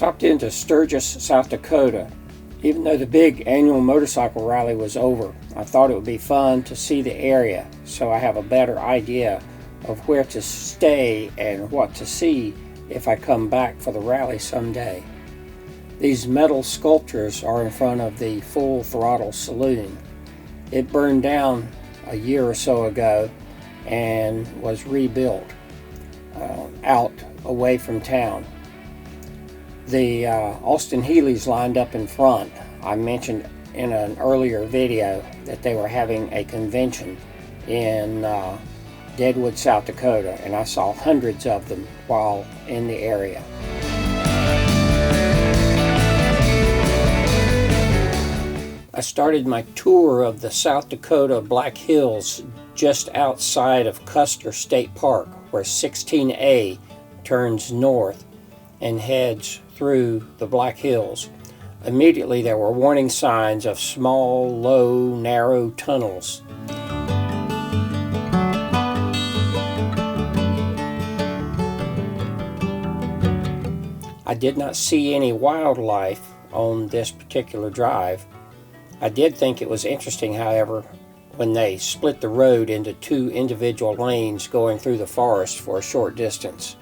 Stopped into Sturgis, South Dakota. Even though the big annual motorcycle rally was over, I thought it would be fun to see the area so I have a better idea of where to stay and what to see if I come back for the rally someday. These metal sculptures are in front of the Full Throttle Saloon. It burned down a year or so ago and was rebuilt out away from town. The Austin Healey's lined up in front. I mentioned in an earlier video that they were having a convention in Deadwood, South Dakota, and I saw hundreds of them while in the area. I started my tour of the South Dakota Black Hills just outside of Custer State Park, where 16A turns north and heads through the Black Hills. Immediately there were warning signs of small, low, narrow tunnels. I did not see any wildlife on this particular drive. I did think it was interesting, however, when they split the road into two individual lanes going through the forest for a short distance,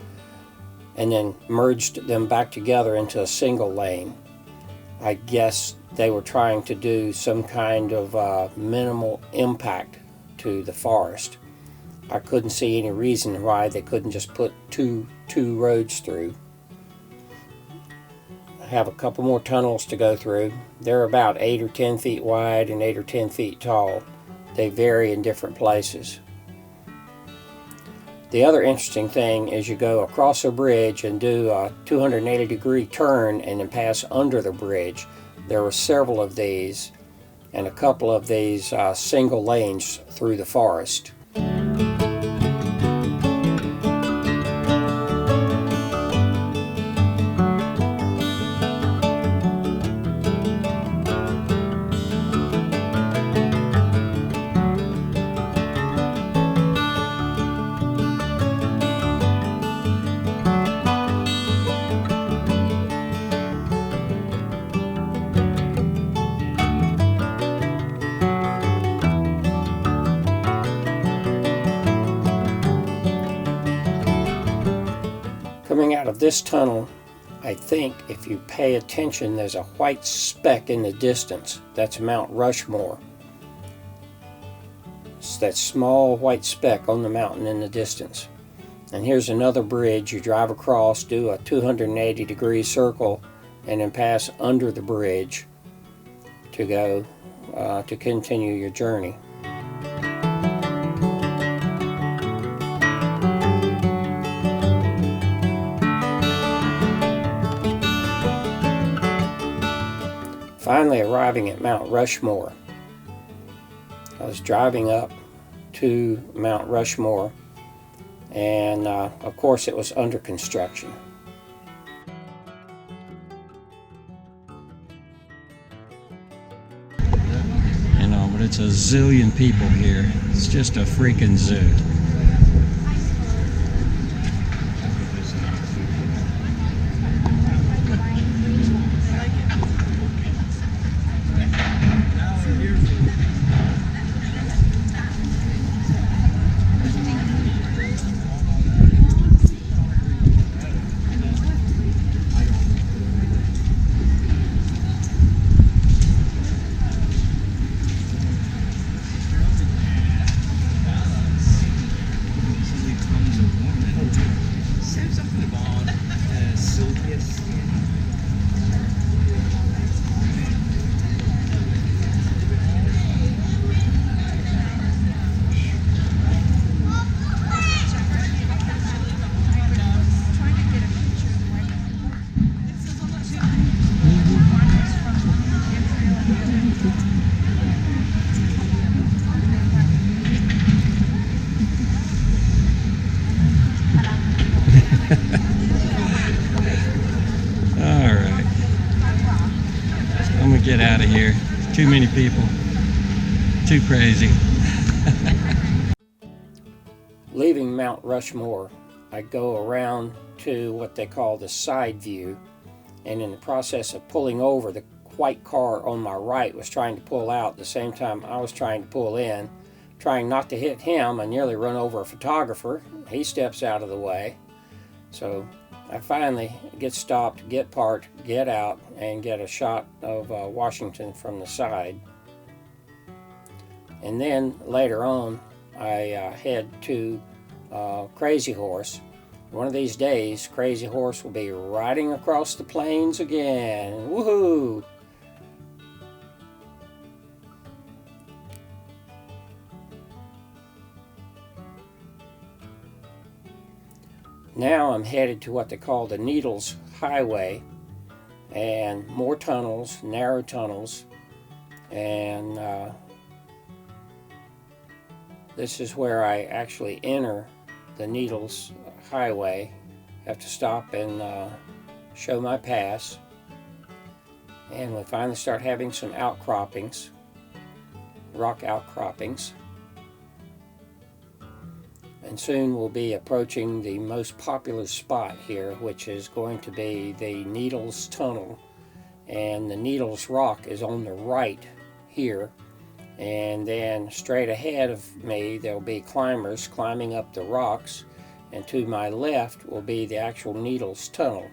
and then merged them back together into a single lane. I guess they were trying to do some kind of minimal impact to the forest. I couldn't see any reason why they couldn't just put two roads through. I have a couple more tunnels to go through. They're about 8 or 10 feet wide and 8 or 10 feet tall. They vary in different places. The other interesting thing is you go across a bridge and do a 280-degree turn and then pass under the bridge. There were several of these and a couple of these single lanes through the forest. Coming out of this tunnel, I think if you pay attention, there's a white speck in the distance. That's Mount Rushmore. It's that small white speck on the mountain in the distance. And here's another bridge. You drive across, do a 280-degree circle, and then pass under the bridge to go to continue your journey. Finally arriving at Mount Rushmore. I was driving up to Mount Rushmore, and of course it was under construction. You know, but it's a zillion people here. It's just a freaking zoo. Alright. I'm gonna get out of here. Too many people. Too crazy. Leaving Mount Rushmore, I go around to what they call the side view, and in the process of pulling over, the white car on my right was trying to pull out at the same time I was trying to pull in, trying not to hit him. I nearly run over a photographer. He steps out of the way. So I finally get stopped, get parked, get out, and get a shot of Washington from the side. And then later on, I head to Crazy Horse. One of these days, Crazy Horse will be riding across the plains again. Woohoo! Now I'm headed to what they call the Needles Highway, and more tunnels, narrow tunnels, and this is where I actually enter the Needles Highway. Have to stop and show my pass, and we finally start having some outcroppings, rock outcroppings. And soon we'll be approaching the most popular spot here, which is going to be the Needles Tunnel. And the Needles Rock is on the right here. And then straight ahead of me, there'll be climbers climbing up the rocks. And to my left will be the actual Needles Tunnel.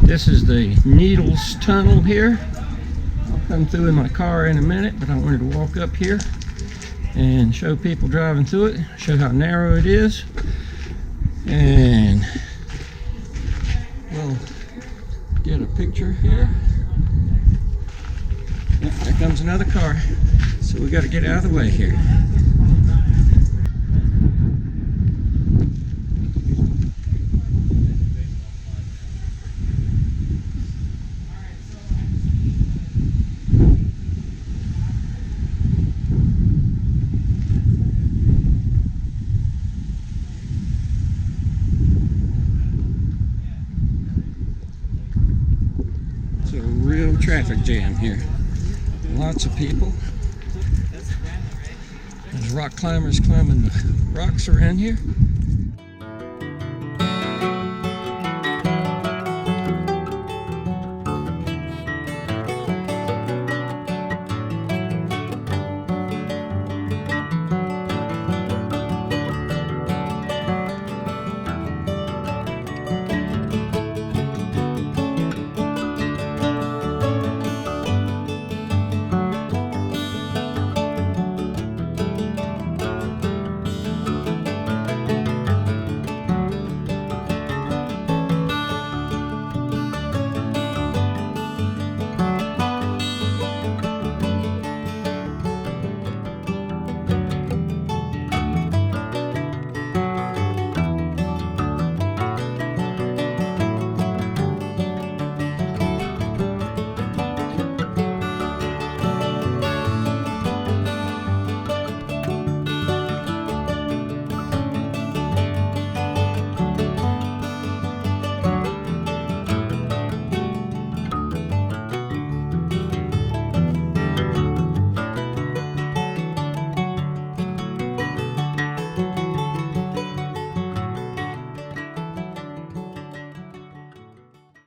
This is the Needles Tunnel here. I'll come through in my car in a minute, but I wanted to walk up here and show people driving through it, show how narrow it is. And we'll get a picture here. Yep, there comes another car. So we got to get out of the way here. Traffic jam here. Lots of people. There's rock climbers climbing the rocks around here.